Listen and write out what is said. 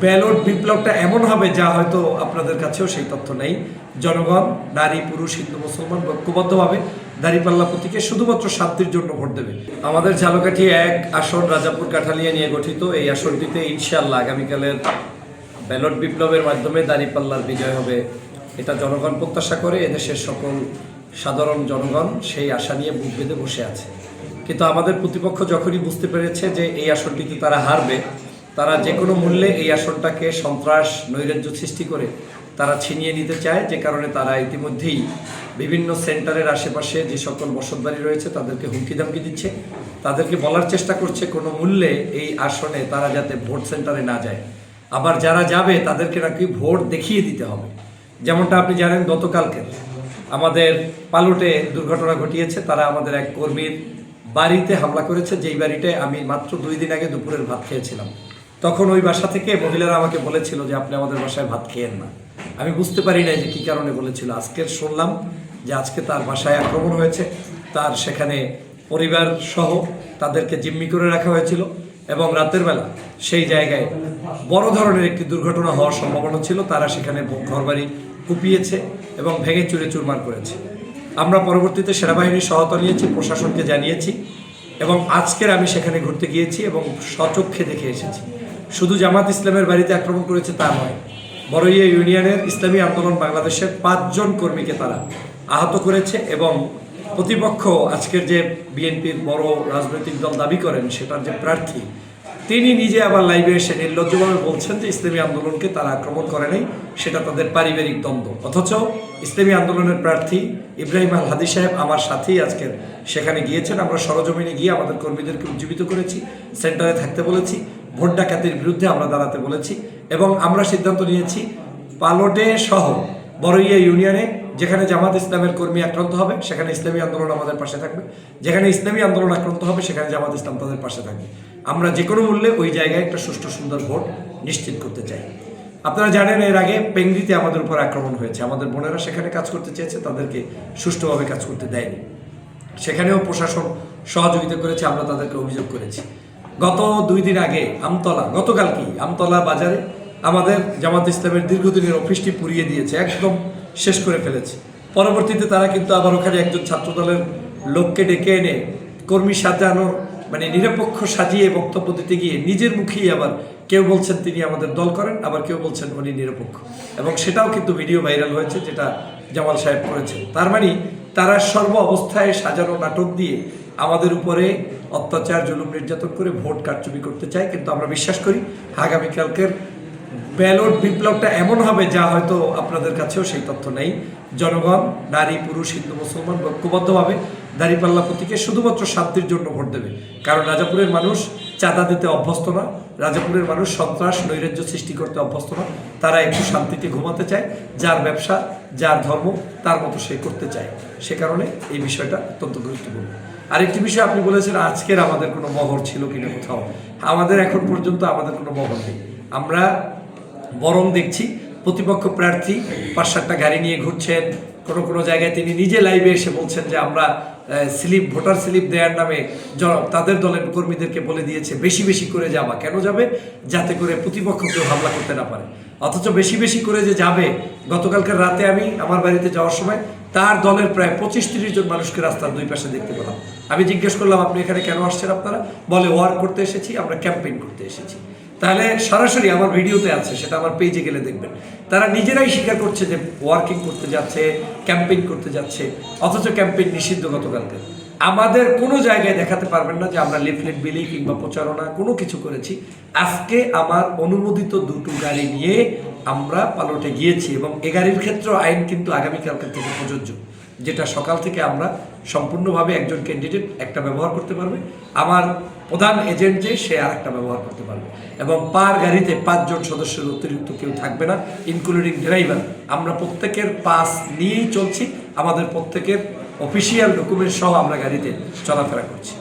Ballot বিপ্লবটা এমন হবে যা হয়তো আপনাদের কাছেও সেই তথ্য নেই। জনগণ, নারী, পুরুষ, হিন্দু, মুসলমান ঐক্যবদ্ধভাবে দাঁড়িপাল্লা প্রতীকে শুধুমাত্র শান্তির জন্য ভোট দেবে। আমাদের ঝালকাঠি 1 আসন রাজাপুর কাঠালিয়া নিয়ে গঠিত। এই আসনটিতে ইনশাআল্লাহ আগামীকালের ব্যালট বিপ্লবের মাধ্যমে দাঁড়িপাল্লার বিজয় হবে, এটা জনগণ প্রত্যাশা করে। এদেশের সকল সাধারণ জনগণ সেই আশা নিয়ে বুক বেঁধে বসে আছে। কিন্তু আমাদের প্রতিপক্ষ যখনই বুঝতে পেরেছে যে এই আসনটিতে তারা হারবে, তারা যে কোনো মূল্যে এই আসনটাকে সন্ত্রাস, নৈরাজ্য সৃষ্টি করে তারা ছিনিয়ে নিতে চায়। যে কারণে তারা ইতিমধ্যেই বিভিন্ন সেন্টারের আশেপাশে যে সকল বসতবাড়ি রয়েছে তাদেরকে হুমকি ধামকি দিচ্ছে, তাদেরকে বলার চেষ্টা করছে কোনো মূল্যে এই আসনে তারা যাতে ভোট সেন্টারে না যায়। আবার যারা যাবে তাদেরকে নাকি ভোট দেখিয়ে দিতে হবে। যেমনটা আপনি জানেন, গতকালকে আমাদের পালটে দুর্ঘটনা ঘটিয়েছে। তারা আমাদের এক কর্মীর বাড়িতে হামলা করেছে, যেই বাড়িটায় আমি মাত্র 2 দিন আগে দুপুরের ভাত খেয়েছিলাম। তখন ওই বাসা থেকে মহিলারা আমাকে বলেছিল যে আপনি আমাদের বাসায় ভাত খেয়েন না। আমি বুঝতে পারি নাই যে কী কারণে বলেছিল। আজকে শুনলাম যে আজকে তার বাসায় আক্রমণ হয়েছে, তার সেখানে পরিবার সহ তাদেরকে জিম্মি করে রাখা হয়েছিল এবং রাতের বেলা সেই জায়গায় বড় ধরনের একটি দুর্ঘটনা হওয়ার সম্ভাবনা ছিল। তারা সেখানে ঘরবাড়ি কুপিয়েছে এবং ভেঙে চুরে চুরমার করেছে। আমরা পরবর্তীতে সেনাবাহিনীর সহায়তা নিয়েছি, প্রশাসনকে জানিয়েছি এবং আজকের আমি সেখানে ঘুরতে গিয়েছি এবং স্বচক্ষে দেখে এসেছি। শুধু জামাত ইসলামের বাড়িতে আক্রমণ করেছে তা নয়, বড়ইয়া ইউনিয়নের ইসলামী আন্দোলন বাংলাদেশের 5 জন কর্মীকে তারা আহত করেছে এবং প্রতিপক্ষ আজকের যে বিএনপির বড় রাজনৈতিক দল দাবি করেন সেটার যে প্রার্থী, তিনি নিজে আবার লাইভে এসে নির্লজ্জভাবে বলছেন যে ইসলামী আন্দোলনকে তারা আক্রমণ করে নাই, সেটা তাদের পারিবারিক দ্বন্দ্ব। অথচ ইসলামী আন্দোলনের প্রার্থী ইব্রাহিম আল হাদি সাহেব আমার সাথেই আজকের সেখানে গিয়েছেন। আমরা সরজমিনে গিয়ে আমাদের কর্মীদেরকে উজ্জীবিত করেছি, সেন্টারে থাকতে বলেছি, ভোট ডাকাতির বিরুদ্ধে আমরা দাঁড়াতে বলেছি এবং আমরা সিদ্ধান্ত নিয়েছি পালটে সহ বড়ইয়া ইউনিয়নে যেখানে জামাত ইসলামের কর্মী আক্রান্ত হবে সেখানে ইসলামী আন্দোলন আমাদের পাশে থাকবে, যেখানে ইসলামী আন্দোলন আক্রান্ত হবে সেখানে জামাত ইসলাম তাদের পাশে থাকবে। আমরা যে কোনো মূল্যে ওই জায়গায় একটা সুষ্ঠু সুন্দর ভোট নিশ্চিত করতে চাই। আপনারা জানেন এর আগে পেংরিতে আমাদের উপর আক্রমণ হয়েছে। আমাদের বোনেরা সেখানে কাজ করতে চেয়েছে, তাদেরকে সুষ্ঠুভাবে কাজ করতে দেয়নি। সেখানেও প্রশাসন সহযোগিতা করেছে, আমরা তাদেরকে অভিযোগ করেছি। গত 2 দিন আগে গতকালকেই আমতলা বাজারে আমাদের জামাত ইসলামের দীর্ঘদিনের অফিসটি পুড়িয়ে দিয়েছে, একদম শেষ করে ফেলেছে। পরবর্তীতে তারা কিন্তু আবার ওখানে একজন ছাত্রদলের লোককে ডেকে এনে কর্মী সাজানোর নিরপেক্ষ সাজিয়ে বক্তব্য দিতে গিয়ে নিজের মুখেই আবার কেউ বলছেন তিনি আমাদের দল করেন, আবার কেউ বলছেন উনি নিরপেক্ষ, এবং সেটাও কিন্তু ভিডিও ভাইরাল হয়েছে যেটা জামাল সাহেব করেছেন। তার মানে তারা সর্ব অবস্থায় সাজানো নাটক দিয়ে আমাদের উপরে অত্যাচার, জুলুম, নির্যাতন করে ভোট কারচুপি করতে চায়। কিন্তু আমরা বিশ্বাস করি আগামীকালকের ব্যালট বিপ্লবটা এমন হবে যা হয়তো আপনাদের কাছেও সেই তথ্য নেই। জনগণ, নারী, পুরুষ, হিন্দু, মুসলমান ঐক্যবদ্ধভাবে দাঁড়িপাল্লা প্রতীকে শুধুমাত্র শান্তির জন্য ভোট দেবে। কারণ রাজাপুরের মানুষ চাঁদা দিতে অভ্যস্ত না, রাজাপুরের মানুষ সন্ত্রাস, নৈরাজ্য সৃষ্টি করতে অভ্যস্ত না। তারা একটু শান্তিতে ঘুমাতে চায়, যার ব্যবসা, যার ধর্ম তার মতো সে করতে চায়। সে কারণে এই বিষয়টা অত্যন্ত গুরুত্বপূর্ণ। আরেকটি বিষয় আপনি বলেছেন আজকের আমাদের কোনো মহড় ছিল কিনা কোথাও। আমাদের এখন পর্যন্ত আমাদের কোনো মহড় নেই। আমরা বরং দেখছি প্রতিপক্ষ প্রার্থী 5-7টা গাড়ি নিয়ে ঘুরছেন। কোনো জায়গায় তিনি নিজে লাইভে এসে বলছেন যে আমরা ভোটার স্লিপ দেওয়ার নামে তাদের দলের কর্মীদেরকে বলে দিয়েছে বেশি বেশি করে যাবা। কেন যাবে? যাতে করে প্রতিপক্ষ কেউ হামলা করতে না পারে। অথচ বেশি বেশি করে যে যাবে, গতকালকার রাতে আমি আমার বাড়িতে যাওয়ার সময় তার দলের প্রায় 25-30 জন মানুষকে রাস্তার 2 পাশে দেখতে পেলাম। আমি জিজ্ঞেস করলাম আপনি এখানে কেন আসছেন? আপনারা বলে ওয়ার্ক করতে এসেছি, আমরা ক্যাম্পেইন করতে এসেছি। তাহলে সরাসরি আমার ভিডিওতে আছে, সেটা আমার পেজে গেলে দেখবেন। তারা নিজেরাই স্বীকার করছে যে ওয়ার্কিং করতে যাচ্ছে, ক্যাম্পেইন করতে যাচ্ছে, অথচ ক্যাম্পেইন নিষিদ্ধ গতকালকে। আমাদের কোনো জায়গায় দেখাতে পারবেন না যে আমরা লিফলেট বিলি কিংবা প্রচারণা কোনো কিছু করেছি। আজকে আমার অনুমোদিত 2টো গাড়ি নিয়ে আমরা পালটে গিয়েছি এবং এ গাড়ির ক্ষেত্রে আইন কিন্তু আগামীকালকে থেকে প্রযোজ্য, যেটা সকাল থেকে আমরা সম্পূর্ণভাবে একজন ক্যান্ডিডেট একটা ব্যবহার করতে পারবে, আমার প্রধান এজেন্ট যে সে আর একটা ব্যবহার করতে পারবে, এবং পার গাড়িতে 5 জন সদস্যের অতিরিক্ত কেউ থাকবে না, ইনক্লুডিং ড্রাইভার। আমরা প্রত্যেকের পাস নিয়েই চলছি, আমাদের প্রত্যেকের অফিসিয়াল ডকুমেন্ট সহ আমরা গাড়িতে চলাফেরা করছি।